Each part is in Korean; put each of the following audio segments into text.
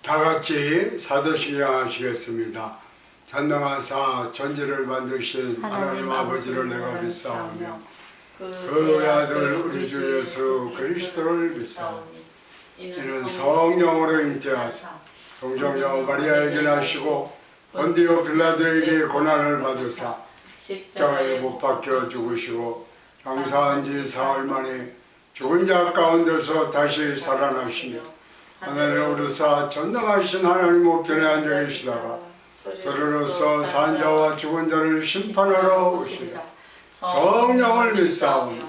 다 같이 사도신경 하시겠습니다. 전능하사 전지를 만드신 하나님 아버지를 내가 믿사오며 그 아들 우리 주 예수 그리스도를 믿사오니 이는 성령으로 잉태하사 동정녀 마리아에게 나시고 본디오 빌라도에게 고난을 받으사 십자가에 못 박혀 죽으시고 장사한 지 사흘 만에 죽은 자 가운데서 다시 살아나시며 하늘에 오르사 전능하신 하나님 우편에 앉아 계시다가 저리로서 산 자와 죽은 자를 심판하러 오시리라. 성령을 믿사오며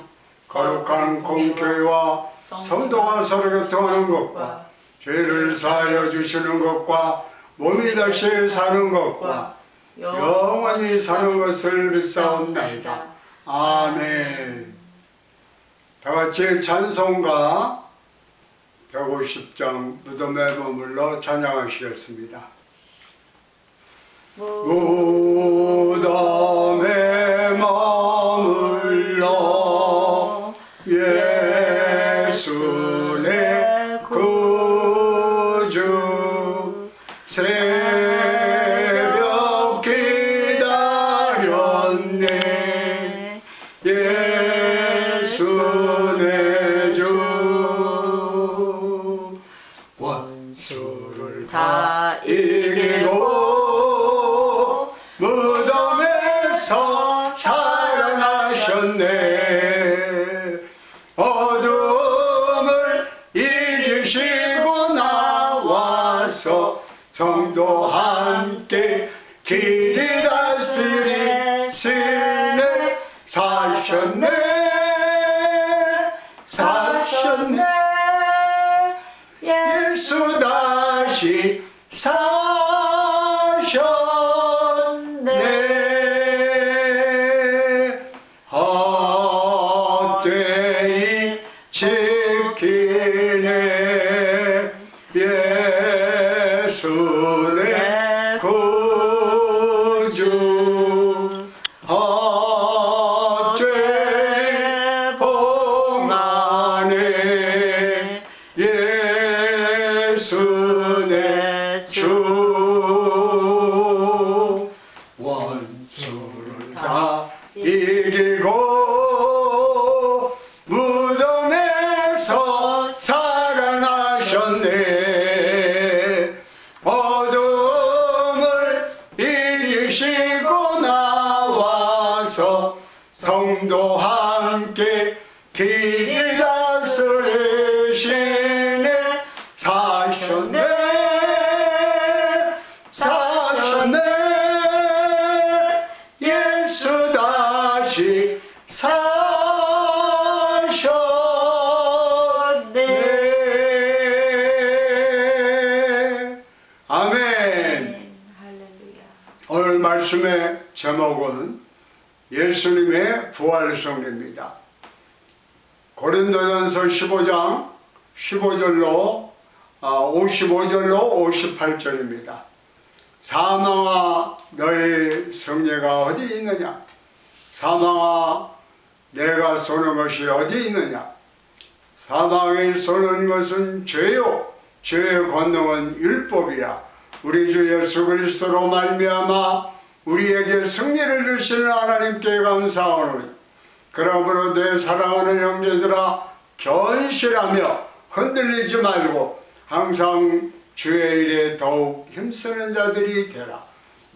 거룩한 공교회와 성도가 서로 교통하는 것과 죄를 사하여 주시는 것과 몸이 다시 사는 것과 영원히 사는 것을 믿사옵나이다. 아멘. 다같이 찬송가 150장 무덤에 머물러 찬양하시겠습니다. 무덤에 머물러 예수 내 구주 새벽 기다렸네 예수 내 주 원수를 다 이기고 무덤에서 살아나셨네. 어둠을 이기시고 나와서 성도 함께 길이 다스리 실내 사셨네 사셨네 예수 다시 사셨네. 헛되이 지키네 예수 내 구주 헛죄 봉하네 예수 내 주 원수를 다 이기고 무덤에서 살아나셨네. 어둠을 이기시고 나와서 성도 함께 길이 다스리시네 사셨네 사셨네 예수 다시 사셨네. 아멘. 오늘 말씀의 제목은 예수님의 부활성례입니다. 고린도전서 15장 15절로 55절로 58절입니다. 사망아 너의 성례가 어디 있느냐? 사망아 내가 쏘는 것이 어디 있느냐? 사망에 쏘는 것은 죄요 죄의 권능은 율법이라. 우리 주 예수 그리스도로 말미암아 우리에게 승리를 주시는 하나님께 감사하노니 그러므로 내 사랑하는 형제들아 견실하며 흔들리지 말고 항상 주의 일에 더욱 힘쓰는 자들이 되라.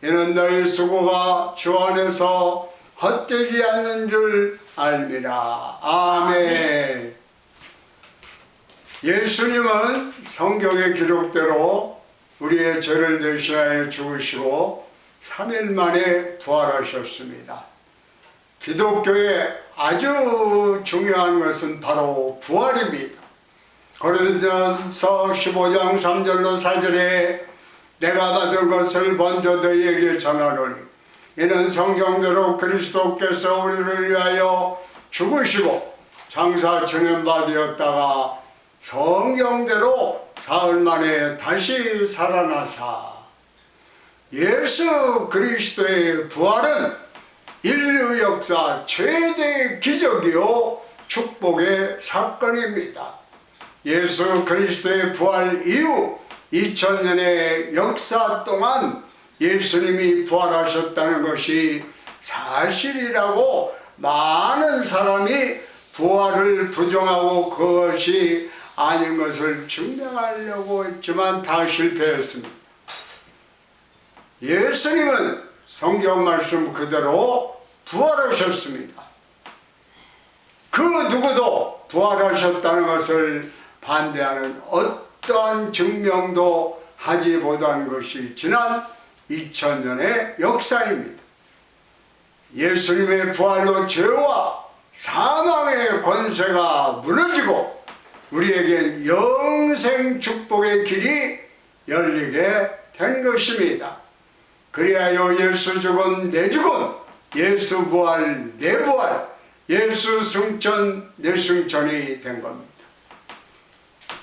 이는 너희 수고가 주 안에서 헛되지 않는 줄 알미라. 아멘. 예수님은 성경의 기록대로 우리의 죄를 대신하여 죽으시고 3일 만에 부활하셨습니다. 기독교의 아주 중요한 것은 바로 부활입니다. 고린도전서 15장 3절로 4절에 내가 받은 것을 먼저 너희에게 전하노니 이는 성경대로 그리스도께서 우리를 위하여 죽으시고 장사 전염받으었다가 성경대로 사흘 만에 다시 살아나사. 예수 그리스도의 부활은 인류 역사 최대의 기적이요 축복의 사건입니다. 예수 그리스도의 부활 이후 2000년의 역사 동안 예수님이 부활하셨다는 것이 사실이라고 많은 사람이 부활을 부정하고 그것이 아닌 것을 증명하려고 했지만 다 실패했습니다. 예수님은 성경 말씀 그대로 부활하셨습니다. 그 누구도 부활하셨다는 것을 반대하는 어떠한 증명도 하지 못한 것이 지난 2000년의 역사입니다. 예수님의 부활로 죄와 사망의 권세가 무너지고 우리에겐 영생 축복의 길이 열리게 된 것입니다. 그리하여 예수 죽은 내 죽은, 예수 부활 내 부활, 예수 승천 내 승천이 된 겁니다.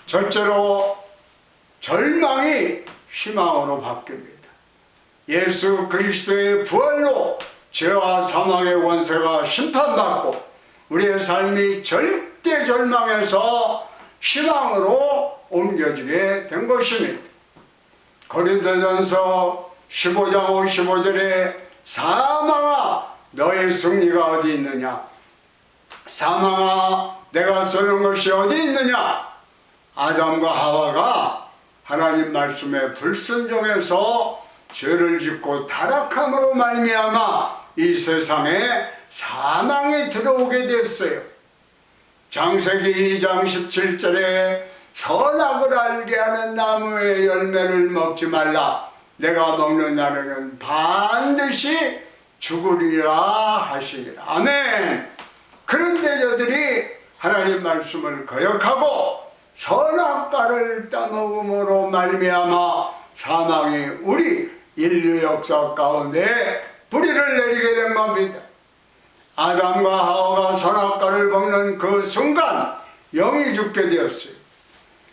첫째로 절망이 희망으로 바뀝니다. 예수 그리스도의 부활로 죄와 사망의 원세가 심판받고 우리의 삶이 절대 절망에서 희망으로 옮겨지게 된 것입니다. 고린도전서 15장 55절에 사망아 너의 승리가 어디 있느냐, 사망아 내가 쏘는 것이 어디 있느냐. 아담과 하와가 하나님 말씀에 불순종해서 죄를 짓고 타락함으로 말미암아 이 세상에 사망이 들어오게 됐어요. 창세기 2장 17절에 선악을 알게 하는 나무의 열매를 먹지 말라, 내가 먹는 날에는 반드시 죽으리라 하시니라. 아멘. 그런데 저들이 하나님 말씀을 거역하고 선악과를 따먹음으로 말미암아 사망이 우리 인류 역사 가운데 뿌리를 내리게 된 겁니다. 아담과 하와가 선악과를 먹는 그 순간 영이 죽게 되었어요.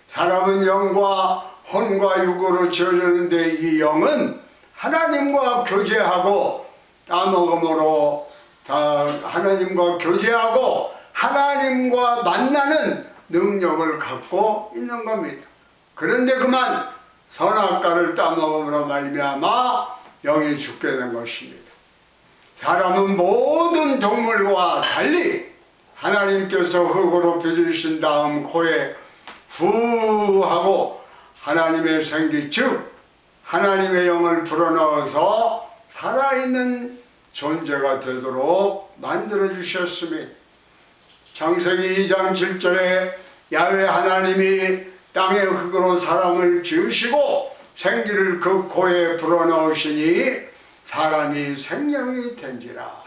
사람은 영과 혼과 육으로 지어졌는데 이 영은 하나님과 교제하고 따먹음으로 하나님과 교제하고 하나님과 만나는 능력을 갖고 있는 겁니다. 그런데 그만 선악과를 따먹음으로 말미암아 영이 죽게 된 것입니다. 사람은 모든 동물과 달리 하나님께서 흙으로 빚으신 다음 코에 후 하고 하나님의 생기 즉 하나님의 영을 불어넣어서 살아있는 존재가 되도록 만들어 주셨습니다. 창세기 2장 7절에 야훼 하나님이 땅의 흙으로 사람을 지으시고 생기를 그 코에 불어넣으시니 사람이 생명이 된지라.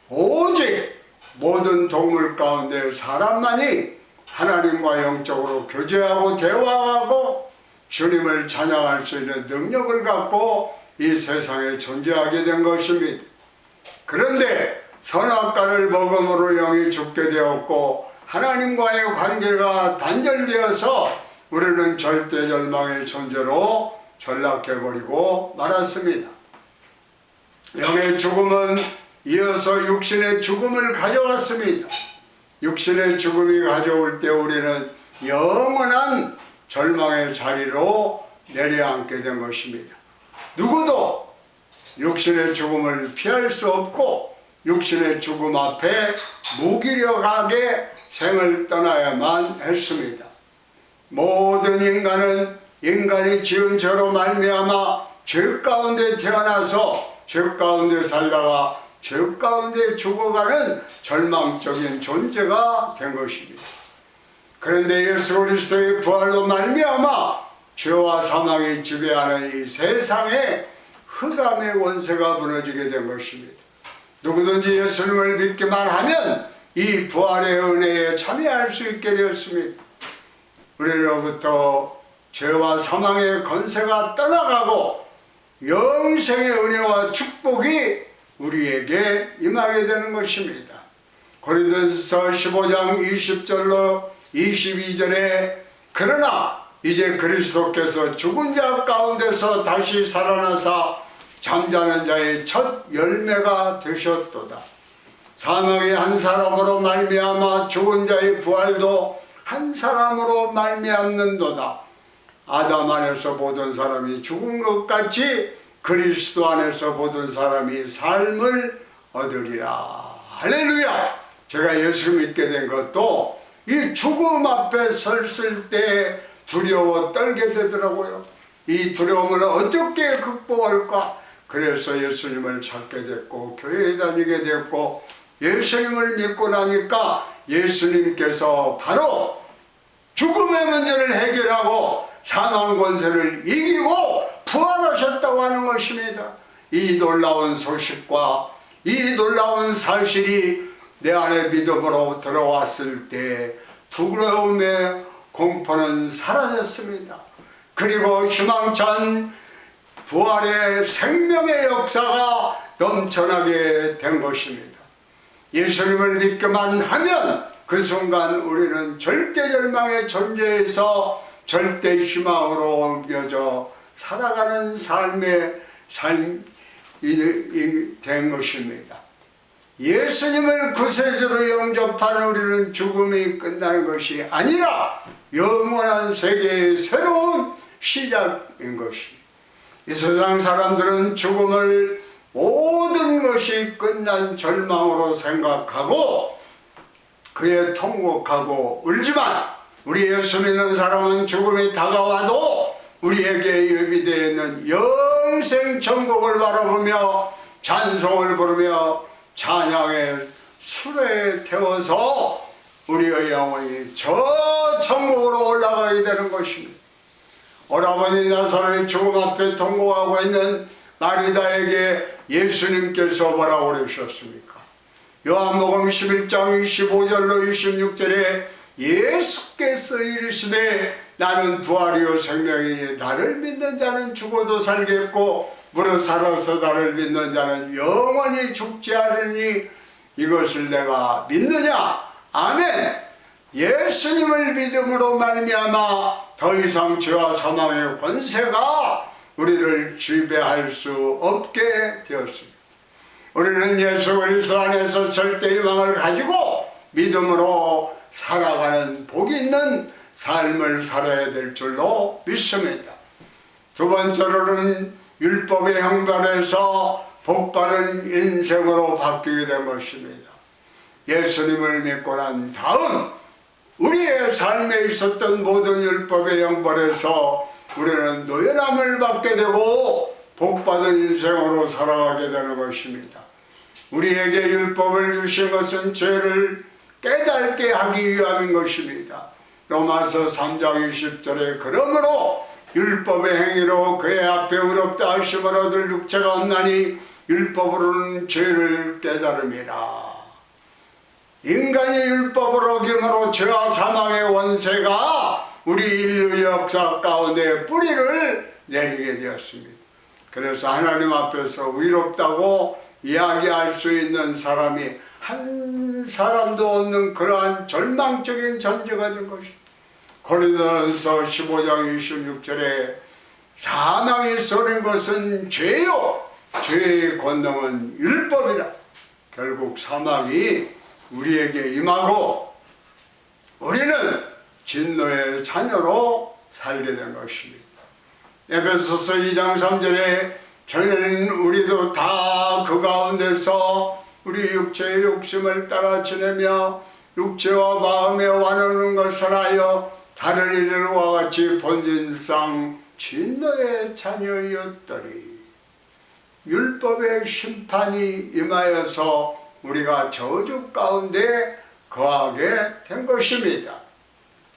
오직 모든 동물 가운데 사람만이 하나님과 영적으로 교제하고 대화하고 주님을 찬양할 수 있는 능력을 갖고 이 세상에 존재하게 된 것입니다. 그런데 선악과를 먹음으로 영이 죽게 되었고 하나님과의 관계가 단절되어서 우리는 절대 절망의 존재로 전락해버리고 말았습니다. 영의 죽음은 이어서 육신의 죽음을 가져왔습니다. 육신의 죽음이 가져올 때 우리는 영원한 절망의 자리로 내려앉게 된 것입니다. 누구도 육신의 죽음을 피할 수 없고 육신의 죽음 앞에 무기력하게 생을 떠나야만 했습니다. 모든 인간은 인간이 지은 죄로 말미암아 죄 가운데 태어나서 죄 가운데 살다가 죄 가운데 죽어가는 절망적인 존재가 된 것입니다. 그런데 예수 그리스도의 부활로 말미암아 죄와 사망이 지배하는 이 세상에 흑암의 원세가 무너지게 된 것입니다. 누구든지 예수님을 믿기만 하면 이 부활의 은혜에 참여할 수 있게 되었습니다. 우리로부터 죄와 사망의 권세가 떠나가고 영생의 은혜와 축복이 우리에게 임하게 되는 것입니다. 고린도전서 15장 20절로 22절에 그러나 이제 그리스도께서 죽은 자 가운데서 다시 살아나사 잠자는 자의 첫 열매가 되셨도다. 사망의 한 사람으로 말미암아 죽은 자의 부활도 한 사람으로 말미암는도다. 아담 안에서 보던 사람이 죽은 것 같이 그리스도 안에서 보던 사람이 삶을 얻으리라. 할렐루야. 제가 예수를 믿게 된 것도 이 죽음 앞에 섰을 때 두려워 떨게 되더라고요. 이 두려움을 어떻게 극복할까? 그래서 예수님을 찾게 됐고 교회에 다니게 됐고 예수님을 믿고 나니까 예수님께서 바로 죽음의 문제를 해결하고 사망 권세를 이기고 부활하셨다고 하는 것입니다. 이 놀라운 소식과 이 놀라운 사실이 내 안에 믿음으로 들어왔을 때 두려움의 공포는 사라졌습니다. 그리고 희망찬 부활의 생명의 역사가 넘쳐나게 된 것입니다. 예수님을 믿기만 하면 그 순간 우리는 절대 절망의 존재에서 절대 희망으로 옮겨져 살아가는 삶이 된 것입니다. 예수님을 구세주로 영접한 우리는 죽음이 끝나는 것이 아니라 영원한 세계의 새로운 시작인 것입니다. 이 세상 사람들은 죽음을 모든 것이 끝난 절망으로 생각하고 그에 통곡하고 울지만 우리 예수 믿는 사람은 죽음이 다가와도 우리에게 예비되어 있는 영생 천국을 바라보며 찬송을 부르며 찬양의 수레에 태워서 우리의 영혼이 저 천국으로 올라가게 되는 것입니다. 오라버니 나사로의 죽음 앞에 통곡하고 있는 마리다에게 예수님께서 뭐라고 그러셨습니까? 요한복음 11장 25절로 26절에 예수께서 이르시되 나는 부활이요 생명이니 나를 믿는 자는 죽어도 살겠고 무릇 살아서 나를 믿는 자는 영원히 죽지 않으니 이것을 내가 믿느냐? 아멘. 예수님을 믿음으로 말미암아 더 이상 죄와 사망의 권세가 우리를 지배할 수 없게 되었습니다. 우리는 예수 그리스도 안에서 절대 희망을 가지고 믿음으로 살아가는 복이 있는 삶을 살아야 될 줄로 믿습니다. 두 번째로는 율법의 형벌에서 복받은 인생으로 바뀌게 된 것입니다. 예수님을 믿고 난 다음 우리의 삶에 있었던 모든 율법의 형벌에서 우리는 노예함을 받게 되고 복받은 인생으로 살아가게 되는 것입니다. 우리에게 율법을 주신 것은 죄를 깨닫게 하기 위함인 것입니다. 로마서 3장 20절에 그러므로 율법의 행위로 그의 앞에 의롭다 하심을 얻을 육체가 없나니 율법으로는 죄를 깨달음이라. 인간이 율법을 어김으로 죄와 사망의 원세가 우리 인류 역사 가운데 뿌리를 내리게 되었습니다. 그래서 하나님 앞에서 의롭다고 이야기할 수 있는 사람이 한 사람도 없는 그러한 절망적인 존재가 된 것입니다. 고린도전서 15장 26절에 사망이 쏘는 것은 죄요 죄의 권능은 율법이라. 결국 사망이 우리에게 임하고 우리는 진노의 자녀로 살게 된 것입니다. 에베소서 2장 3절에 저는 우리도 다 그 가운데서 우리 육체의 욕심을 따라 지내며 육체와 마음에 완하는 것을 하여 다른 이들과 같이 본질상 진노의 자녀였더니 율법의 심판이 임하여서 우리가 저주 가운데 거하게 된 것입니다.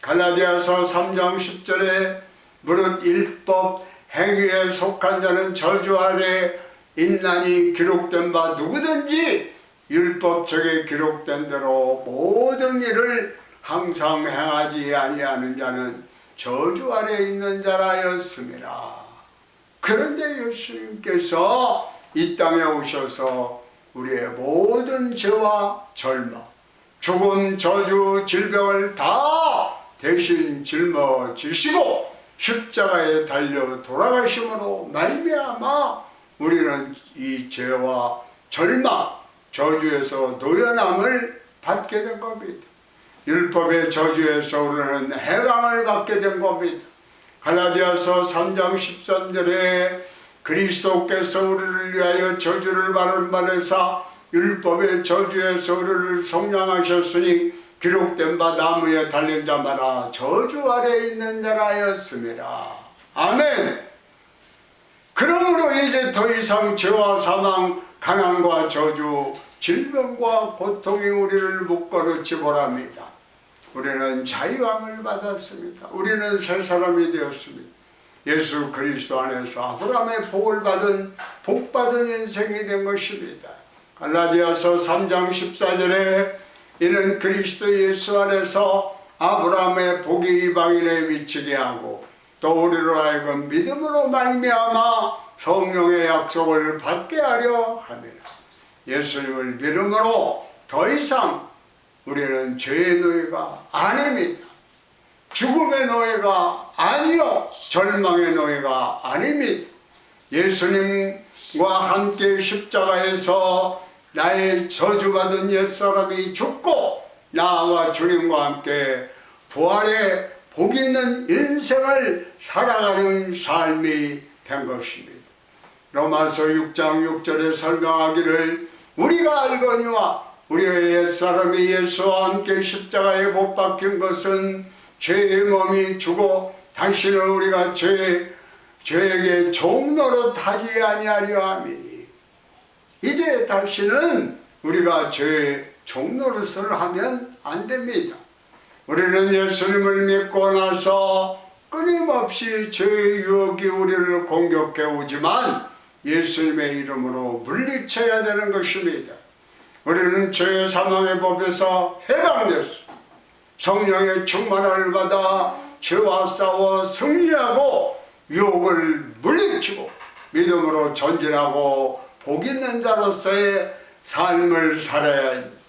갈라디아서 3장 10절에 무릇 율법 행위에 속한 자는 저주 아래 있나니 기록된 바 누구든지 율법책에 기록된 대로 모든 일을 항상 행하지 아니하는 자는 저주 아래 있는 자라였습니다. 그런데 예수님께서 이 땅에 오셔서 우리의 모든 죄와 절망, 죽음, 저주, 질병을 다 대신 짊어지시고 십자가에 달려 돌아가심으로 말미암아 우리는 이 죄와 절망, 저주에서 노연함을 받게 된 겁니다. 율법의 저주에서 우리는 해방을 받게 된 겁니다. 갈라디아서 3장 13절에 그리스도께서 우리를 위하여 저주를 받은 바되사 율법의 저주에서 우리를 속량하셨으니 기록된 바 나무에 달린 자마다 저주 아래 있는 자라였습니다. 아멘. 그러므로 이제 더 이상 죄와 사망, 가난과 저주, 질병과 고통이 우리를 묶어놓지 못합니다. 우리는 자유함을 받았습니다. 우리는 새 사람이 되었습니다. 예수 그리스도 안에서 아브라함의 복받은 인생이 된 것입니다. 갈라디아서 3장 14절에 이는 그리스도 예수 안에서 아브라함의 복이 이방인에 미치게 하고 또 우리로 하여금 믿음으로 말미암아 성령의 약속을 받게 하려 함이라. 예수님을 믿음으로 더 이상 우리는 죄의 노예가 아닙니다. 죽음의 노예가 아니요 절망의 노예가 아닙니다. 예수님과 함께 십자가에서 나의 저주받은 옛사람이 죽고 나와 주님과 함께 부활의 복 있는 인생을 살아가는 삶이 된 것입니다. 로마서 6장 6절에 설명하기를 우리가 알거니와 우리의 옛사람이 예수와 함께 십자가에 못 박힌 것은 죄의 몸이 죽어 다시는 우리가 죄에게 종노릇 하지 아니하려 함이니 이제 다시는 우리가 죄의 종노릇을 하면 안 됩니다. 우리는 예수님을 믿고 나서 끊임없이 죄의 유혹이 우리를 공격해 오지만 예수님의 이름으로 물리쳐야 되는 것입니다. 우리는 죄의 사망의 법에서 해방됐습니다. 성령의 충만함을 받아 죄와 싸워 승리하고 유혹을 물리치고 믿음으로 전진하고 복 있는 자로서의 삶을 살아야 합니다.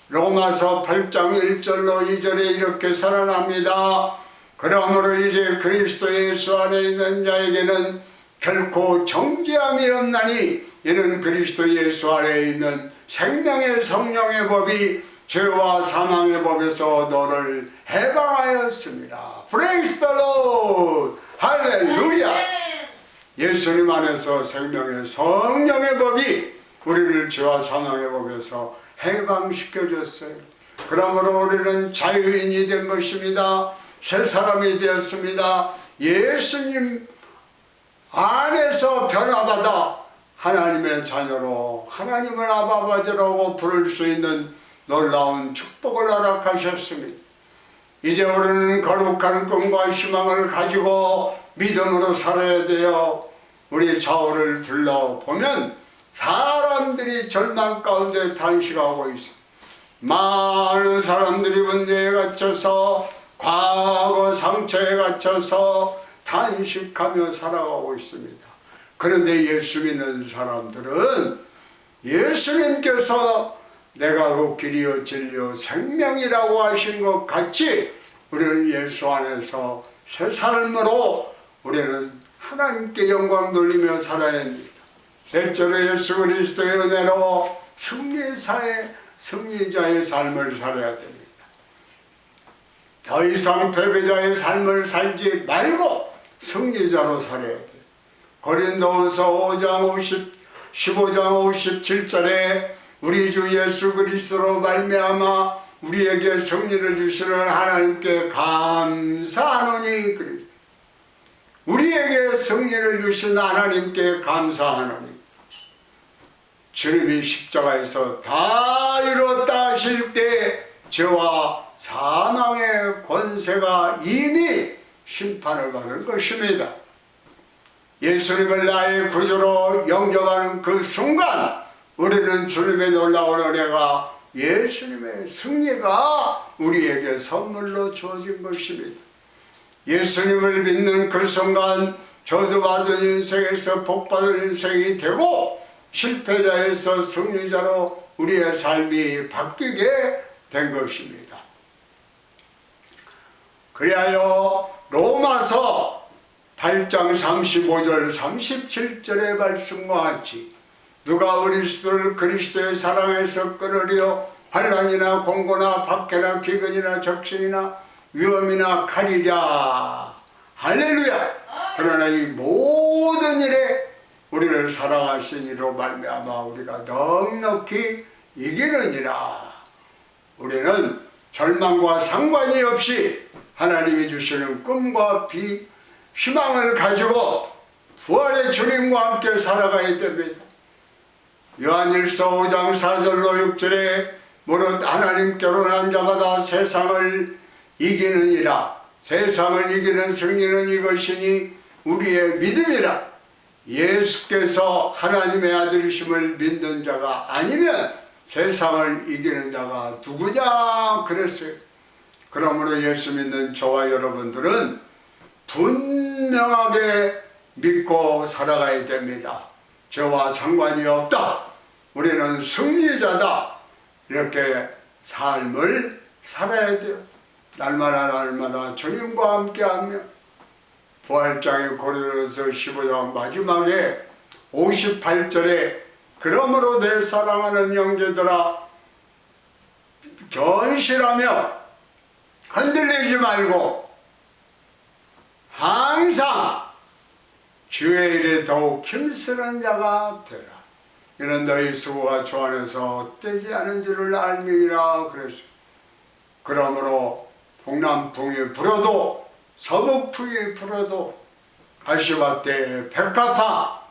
로마서 8장 1절로 2절에 이렇게 살아납니다. 그러므로 이제 그리스도 예수 안에 있는 자에게는 결코 정죄함이 없나니 이는 그리스도 예수 안에 있는 생명의 성령의 법이 죄와 사망의 법에서 너를 해방하였습니다. Praise the Lord! 할렐루야! 예수님 안에서 생명의 성령의 법이 우리를 죄와 사망의 법에서 해방시켜줬어요. 그러므로 우리는 자유인이 된 것입니다. 새 사람이 되었습니다. 예수님 안에서 변화받아 하나님의 자녀로 하나님을 아버지라고 부를 수 있는 놀라운 축복을 허락하셨습니다. 이제 우리는 거룩한 꿈과 희망을 가지고 믿음으로 살아야 돼요. 우리 좌우를 둘러보면 사람들이 절망 가운데 탄식하고 있습니다. 많은 사람들이 문제에 갇혀서 과거 상처에 갇혀서 탄식하며 살아가고 있습니다. 그런데 예수 믿는 사람들은 예수님께서 내가 그 길이요 진리요 생명이라고 하신 것 같이 우리는 예수 안에서 새 삶으로 우리는 하나님께 영광 돌리며 살아야 합니다. 셋째로 예수 그리스도의 은혜로 승리자의 삶을 살아야 됩니다. 더 이상 패배자의 삶을 살지 말고 승리자로 살아야 돼요. 고린도후서 15장 57절에 우리 주 예수 그리스도로 말미암아 우리에게 승리를 주시는 하나님께 감사하노니 우리에게 승리를 주신 하나님께 감사하노니 주님이 십자가에서 다 이뤘다 하실 때 죄와 사망의 권세가 이미 심판을 받은 것입니다. 예수님을 나의 구주로 영접하는 그 순간 우리는 주님의 놀라운 은혜가 예수님의 승리가 우리에게 선물로 주어진 것입니다. 예수님을 믿는 그 순간 저주받은 인생에서 복받은 인생이 되고 실패자에서 승리자로 우리의 삶이 바뀌게 된 것입니다. 그리하여 로마서 8장 35절 37절의 말씀과 같이 누가 그리스도의 사랑에서 끊으려 환난이나 공고나 박해나 기근이나 적신이나 위험이나 칼이랴 할렐루야. 그러나 이 모든 일에 우리를 사랑하신 이로 말미암아 우리가 넉넉히 이기느니라. 우리는 절망과 상관이 없이 하나님이 주시는 꿈과 희망을 가지고 부활의 주님과 함께 살아가야 됩니다. 요한일서 5장 4절로 6절에 무릇 하나님께로 난 자마다 세상을 이기느니라. 세상을 이기는 승리는 이것이니 우리의 믿음이라. 예수께서 하나님의 아들이심을 믿는 자가 아니면 세상을 이기는 자가 누구냐 그랬어요. 그러므로 예수 믿는 저와 여러분들은 분명하게 믿고 살아가야 됩니다. 저와 상관이 없다. 우리는 승리자다. 이렇게 삶을 살아야 돼요. 날마다 날마다 주님과 함께하며 부활장의 고린도서 15장 마지막에 58절에 그러므로 내 사랑하는 형제들아 견실하며 흔들리지 말고 항상 주의 일에 더욱 힘쓰는 자가 되라. 이는 너희 수고가 주 안에서 헛되지 않은 줄을 알미니라 그랬어요. 그러므로 동남풍이 불어도 서북풍이 불어도 가시밭에 백합화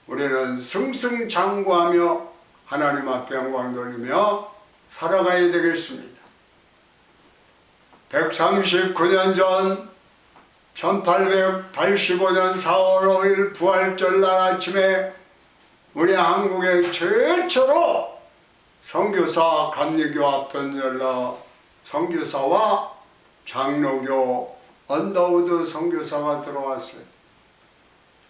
우리는 승승장구하며 하나님 앞에 영광 돌리며 살아가야 되겠습니다. 139년 전 1885년 4월 5일 부활절 날 아침에 우리 한국의 최초로 선교사 감리교 아편젤라 선교사와 장로교 언더우드 선교사가 들어왔어요.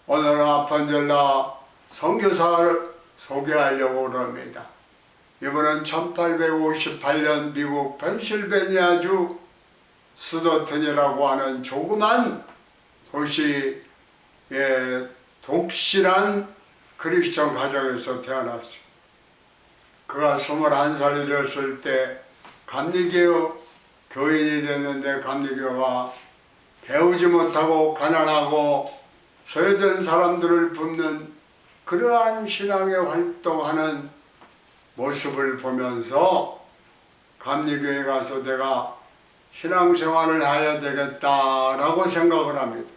오늘 아편젤라 선교사를 소개하려고 합니다. 이분은 1858년 미국 펜실베니아주 스더튼이라고 하는 조그만 도시의 독실한 크리스천 가정에서 태어났어요. 그가 21살이 되었을 때 감리교 교인이 됐는데 감리교가 배우지 못하고 가난하고 소외된 사람들을 돕는 그러한 신앙의 활동하는 모습을 보면서 감리교에 가서 내가 신앙생활을 해야 되겠다라고 생각을 합니다.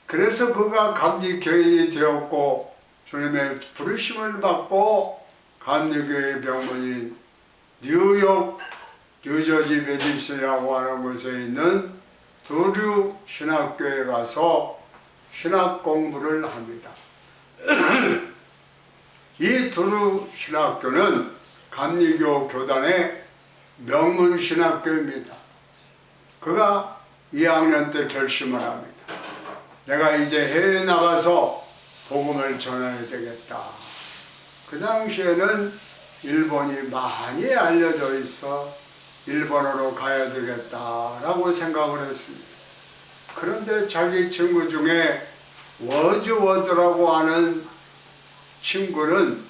그래서 그가 감리교인이 되었고 주님의 부르심을 받고 감리교의 병문인 뉴욕 뉴저지 메디슨이라고 하는 곳에 있는 두류 신학교에 가서 신학 공부를 합니다. 이 두류 신학교는 감리교 교단의 명문 신학교입니다. 그가 2학년 때 결심을 합니다. 내가 이제 해외에 나가서 복음을 전해야 되겠다. 그 당시에는 일본이 많이 알려져 있어 일본으로 가야 되겠다라고 생각을 했습니다. 그런데 자기 친구 중에 워즈워드라고 하는 친구는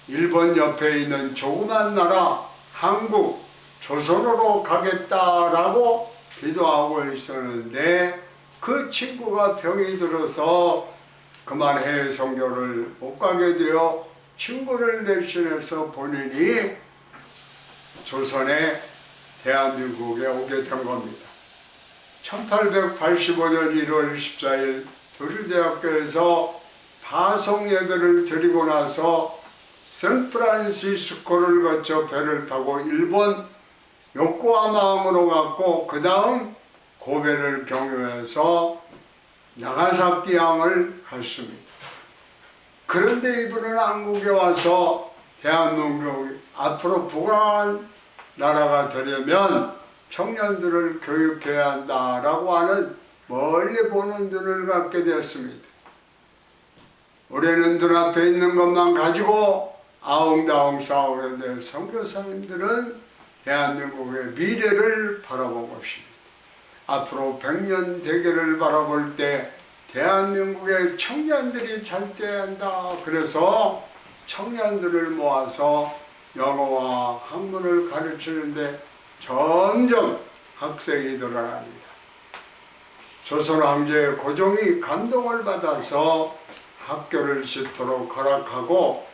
일본 옆에 있는 조그만 나라 한국, 조선으로 가겠다라고 기도하고 있었는데 그 친구가 병이 들어서 그만 해외 선교를 못 가게 되어 친구를 대신해서 본인이 조선에 대한민국에 오게 된 겁니다. 1885년 1월 14일 두류대학교에서 파송 예배를 드리고 나서 샌프란시스코를 거쳐 배를 타고 일본 요코하마항으로 갔고 그 다음 고베를 경유해서 나가사키항을 갔습니다. 그런데 이분은 한국에 와서 대한민국 앞으로 부강한 나라가 되려면 청년들을 교육해야 한다라고 하는 멀리 보는 눈을 갖게 되었습니다. 우리는 눈앞에 있는 것만 가지고 아웅다웅 싸우는데 선교사님들은 대한민국의 미래를 바라보고 있습니다. 앞으로 100년 대계를 바라볼 때 대한민국의 청년들이 잘 돼야 한다. 그래서 청년들을 모아서 영어와 학문을 가르치는데 점점 학생이 늘어납니다. 조선 황제의 고종이 감동을 받아서 학교를 짓도록 허락하고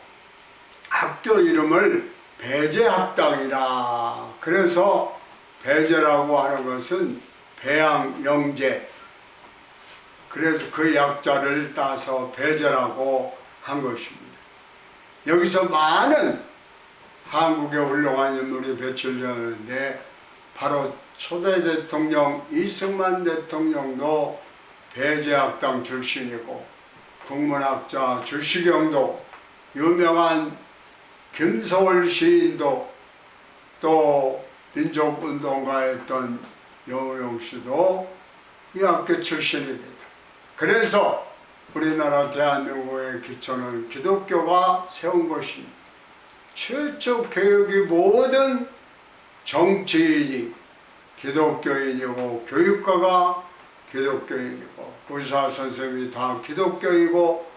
학교 이름을 배제학당이라. 그래서 배제라고 하는 것은 배양영제. 그래서 그 약자를 따서 배제라고 한 것입니다. 여기서 많은 한국의 훌륭한 인물이 배출되었는데 바로 초대 대통령 이승만 대통령도 배제학당 출신이고 국문학자 주시경도 유명한 김소월 시인도 또 민족운동가였던 여우용 씨도 이 학교 출신입니다. 그래서 우리나라 대한민국의 기초는 기독교가 세운 것입니다. 최초 교육이 모든 정치인이 기독교인이고 교육가가 기독교인이고 의사 선생님이 다 기독교인이고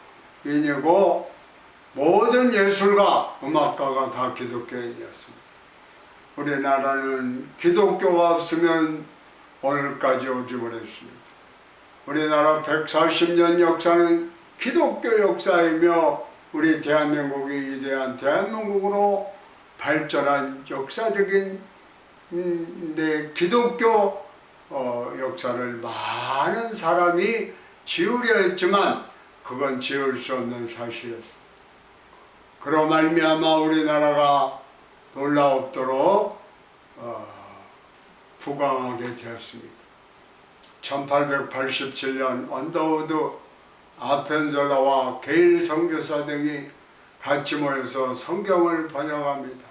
모든 예술가 음악가가 다 기독교인이었습니다. 우리나라는 기독교가 없으면 오늘까지 오지 못했습니다. 우리나라 140년 역사는 기독교 역사이며 우리 대한민국이 위대한 대한민국으로 발전한 역사적인 기독교 역사를 많은 사람이 지으려 했지만 그건 지을 수 없는 사실이었습니다. 그로 말미암아 우리나라가 놀라웠도록 부강하게 되었습니다. 1887년 언더우드 아펜젤라와 게일 선교사 등이 같이 모여서 성경을 번역합니다.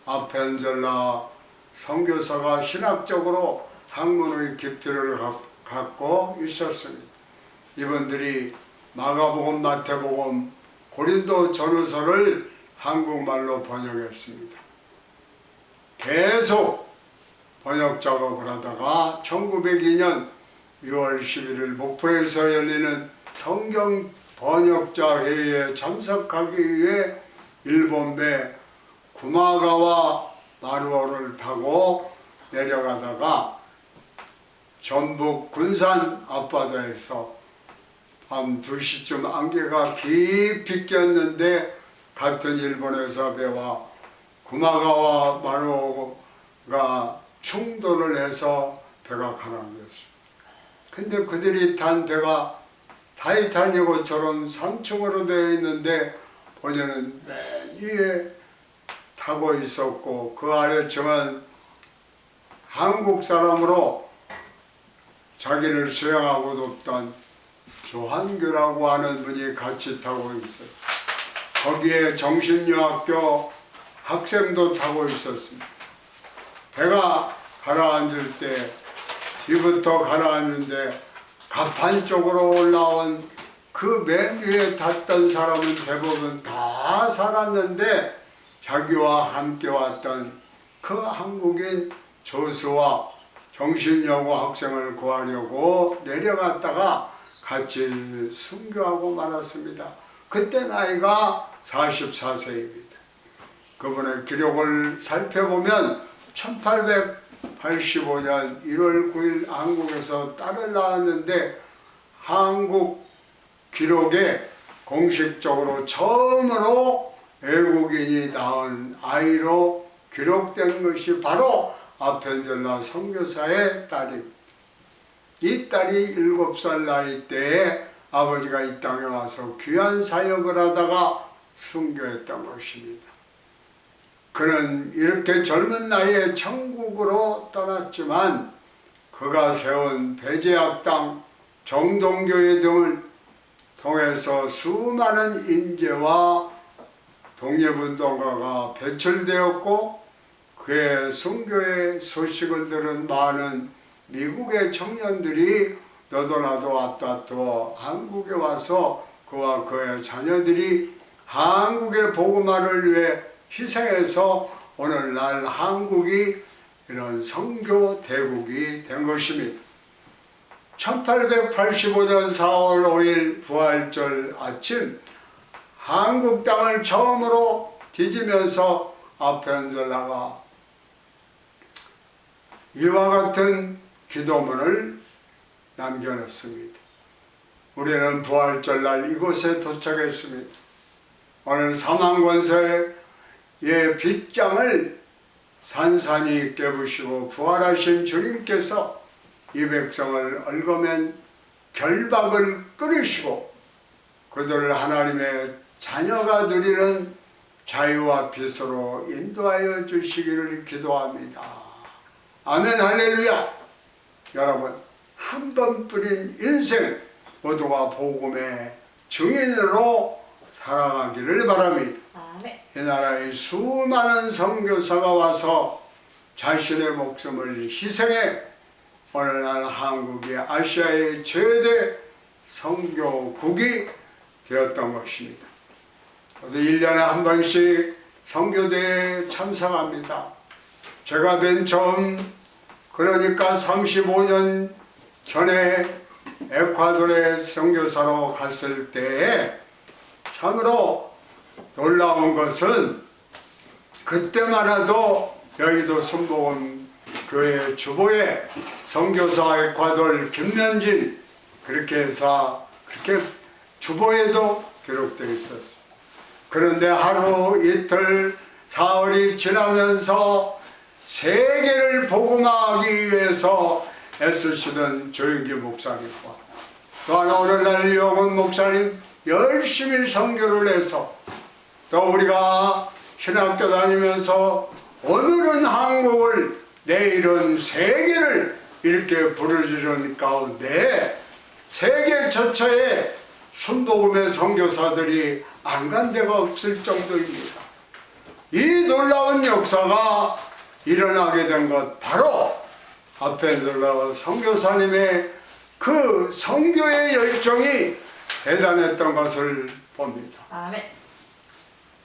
아펜젤라 선교사가 신학적으로 학문의 깊이를 갖고 있었습니다. 이분들이 마가복음, 마태복음, 고린도 전후서를 한국말로 번역했습니다. 계속 번역 작업을 하다가 1902년 6월 11일 목포에서 열리는 성경 번역자 회의에 참석하기 위해 일본배 구마가와 마루오를 타고 내려가다가 전북 군산 앞바다에서 밤 2시쯤 안개가 깊이 꼈는데 같은 일본에서 배와 구마가와 마루오가 충돌을 해서 배가 가라앉았습니다. 근데 그들이 탄 배가 타이타닉호처럼 3층으로 되어 있는데 본인은 맨 위에 타고 있었고 그 아래층은 한국 사람으로 자기를 수행하고 돕던 조한규라고 하는 분이 같이 타고 있어요. 거기에 정신여학교 학생도 타고 있었습니다. 배가 가라앉을 때 뒤부터 가라앉는데 갑판 쪽으로 올라온 그 맨 위에 탔던 사람은 대부분 다 살았는데 자기와 함께 왔던 그 한국인 조수와 정신여고 학생을 구하려고 내려갔다가 같이 순교하고 말았습니다. 그때 나이가 44세입니다. 그분의 기록을 살펴보면 1885년 1월 9일 한국에서 딸을 낳았는데 한국 기록에 공식적으로 처음으로 외국인이 낳은 아이로 기록된 것이 바로 아펜젤라 선교사의 딸입니다. 이 딸이 7살 나이 때에 아버지가 이 땅에 와서 귀한 사역을 하다가 순교했던 것입니다. 그는 이렇게 젊은 나이에 천국으로 떠났지만 그가 세운 배제학당, 정동교회 등을 통해서 수많은 인재와 독립운동가가 배출되었고 그의 순교의 소식을 들은 많은 미국의 청년들이 너도 나도 앞다투어 한국에 와서 그와 그의 자녀들이 한국의 복음화를 위해 희생해서 오늘날 한국이 이런 선교 대국이 된 것입니다. 1885년 4월 5일 부활절 아침 한국 땅을 처음으로 뒤지면서 아펜젤라가 이와 같은 기도문을 남겨놓습니다. 우리는 부활절날 이곳에 도착했습니다. 오늘 사망권세의 빗장을 산산이 깨부시고 부활하신 주님께서 이 백성을 얽어맨 결박을 끊으시고 그들을 하나님의 자녀가 누리는 자유와 빛으로 인도하여 주시기를 기도합니다. 아멘 할렐루야. 여러분, 한 번뿐인 인생 모두가 복음의 증인으로 살아가기를 바랍니다. 아멘. 이 나라에 수많은 선교사가 와서 자신의 목숨을 희생해 오늘날 한국이 아시아의 최대 선교국이 되었던 것입니다. 저도 1년에 한 번씩 선교대회에 참석합니다. 제가 맨 처음 그러니까 35년 전에 에콰도르에 선교사로 갔을 때에 참으로 놀라운 것은 그때만 해도 여의도 순복음 교회 주보에 선교사 에콰도르 김면진 그렇게 해서 그렇게 주보에도 기록되어 있었어요. 그런데 하루 이틀 사흘이 지나면서 세계를 복음화하기 위해서 애쓰시던 조영기 목사님과 또한 오늘날 이용훈 목사님 열심히 선교를 해서 또 우리가 신학교 다니면서 오늘은 한국을 내일은 세계를 이렇게 부르짖는 가운데 세계 전체에 순복음의 선교사들이 안 간 데가 없을 정도입니다. 이 놀라운 역사가 일어나게 된 것 바로 아펜젤러 선교사님의 그 선교의 열정이 대단했던 것을 봅니다. 아멘.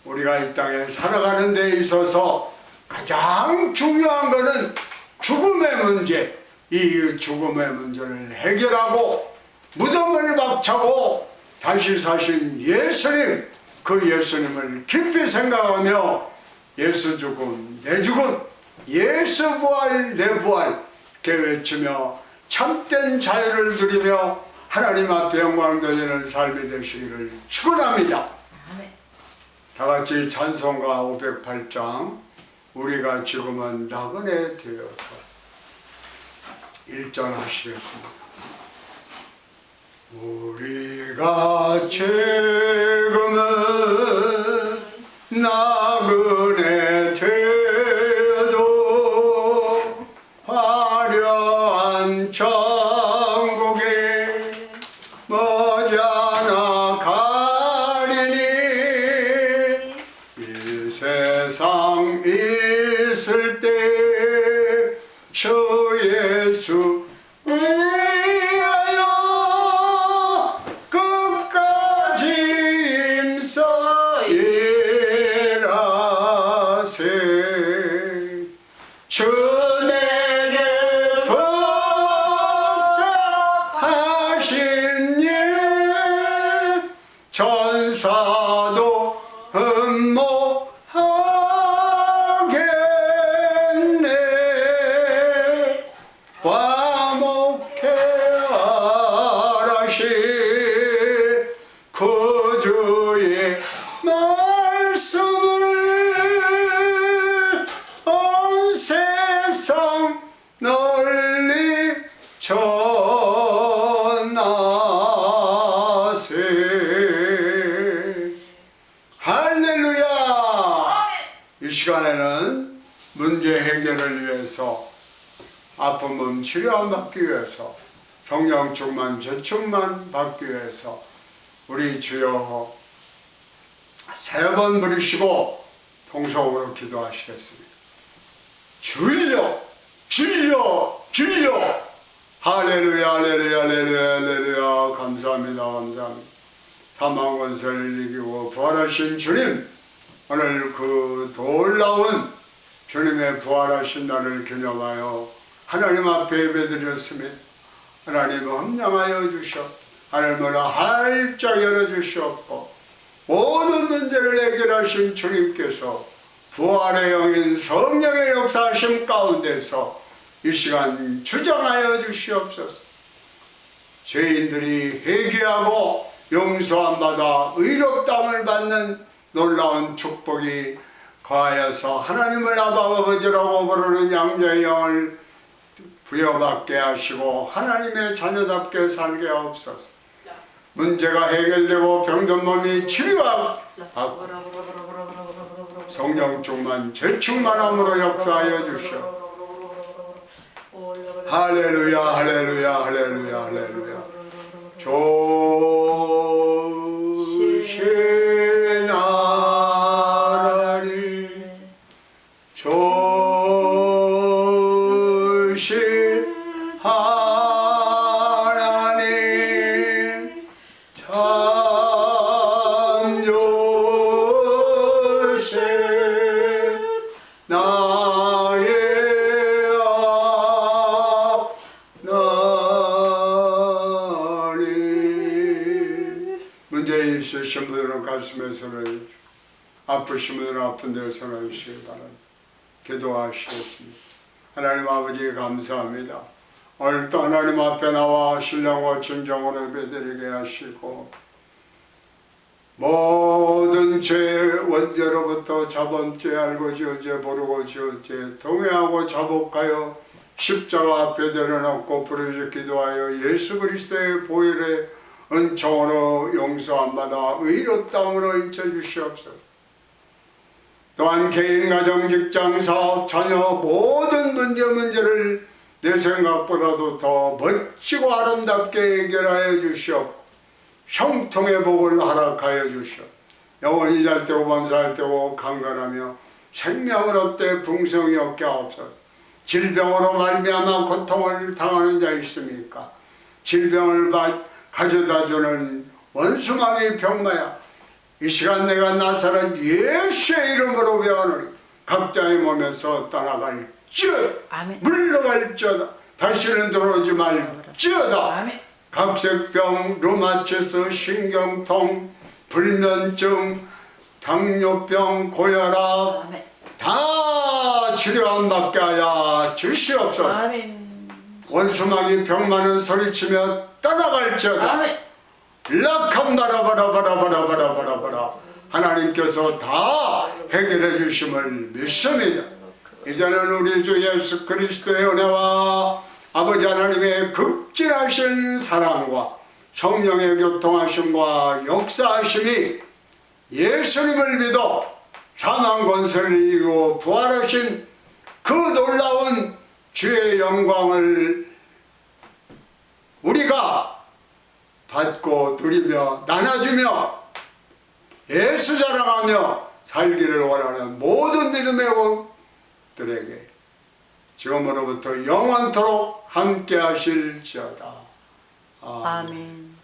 우리가 이 땅에 살아가는 데 있어서 가장 중요한 것은 죽음의 문제, 이 죽음의 문제를 해결하고 무덤을 박차고 다시 사신 예수님, 그 예수님을 깊이 생각하며 예수 죽음, 내 죽음, 예수 부활, 내 부활 이렇게 외치며 참된 자유를 누리며 하나님 앞에 영광 돌리는 삶이 되시기를 축원합니다. 아멘. 다 같이 찬송가 508장 우리가 지금은 나그네 되어서 1절 하시겠습니다. 우리가 지금은 나그네 되어도 화려한 천국에 머지않아 가리니 이 세상 있을 때 주 예수 위하여 끝까지 힘써 일하세. 주 내게 부탁하신 일 전사도 흠모하겠네. 화목해하라시 그 주의 말씀을 온 세상 널리 전하세. 할렐루야. 이 시간에는 문제 해결을 위해서 아픔은 치료 안 받기 위해서 성령 충만 재충만 받기 위해서 우리 주여 3번 부르시고 통성으로 기도하시겠습니다. 주여 주여 주여. 할렐루야 할렐루야 할렐루야 할렐루야. 감사합니다 감사합니다. 사망 권세를 이기고 부활하신 주님, 오늘 그 놀라운 주님의 부활하신 날을 기념하여 하나님 앞에 예배드렸으며 하나님 헌장하여 주시옵. 하늘문을 활짝 열어주시옵고 모든 문제를 해결하신 주님께서 부활의 영인 성령의 역사하심 가운데서 이 시간 주장하여 주시옵소서. 죄인들이 회개하고 용서함 받아 의롭다함을 받는 놀라운 축복이 거하여서 하나님을 아버지라고 부르는 양자의 영을 부여받게 하시고 하나님의 자녀답게 살게 하옵소서. 문제가 해결되고 병든 몸이 치료받고 성령 충만 재충만함으로 역사하여 주시오. 할렐루야 할렐루야 할렐루야 할렐루야. 좋으신 하나님 좋으신 하나님 참 좋으신 나의 하나님. 문제 있으신 분들은 가슴에 손을, 아프신 분들은 아픈 데에 손을 주시기 바랍니다. 기도하시겠습니다. 하나님 아버지 감사합니다. 오늘도 하나님 앞에 나와 신령과 진정으로 예배드리게 하시고 모든 죄 원죄로부터 자범죄 알고 지어죄 모르고 지어죄 동의하고 자복하여 십자가 앞에 내려놓고 부르짖 기도하여 예수 그리스도의 보혈의 은총으로 용서함 받아 의롭다함으로 인쳐 주시옵소서. 또한 개인, 가정, 직장, 사업, 자녀 모든 문제를 내 생각보다도 더 멋지고 아름답게 해결하여 주시옵고 형통의 복을 허락하여 주시옵. 영원히 잘 때고 밤살 때고 강건하며 생명을 얻되 풍성히 얻게 하옵소서. 질병으로 말미암아 고통을 당하는 자 있습니까? 질병을 가져다주는 원수마귀 병마야 이 시간 내가 나사렛 예수의 이름으로 배우노니 각자의 몸에서 떠나갈지어다. 물러갈지어다. 다시는 들어오지 말지어다. 각색병, 루마티스, 신경통, 불면증, 당뇨병, 고혈압 다 치료함 받게 하여 주시옵소서. 원수마귀 병마는 소리치며 떠나갈지어다. 락함바라바라바라바라바라바라. 하나님께서 다 해결해 주심을 믿습니다. 이제는 우리 주 예수 그리스도의 은혜와 아버지 하나님의 극진하신 사랑과 성령의 교통하심과 역사하심이 예수님을 믿어 사망 권세를 이기고 부활하신 그 놀라운 주의 영광을 우리가 받고 누리며 나눠주며 예수 자랑하며 살기를 원하는 모든 믿음의 원들에게 지금으로부터 영원토록 함께 하실지어다. 아멘.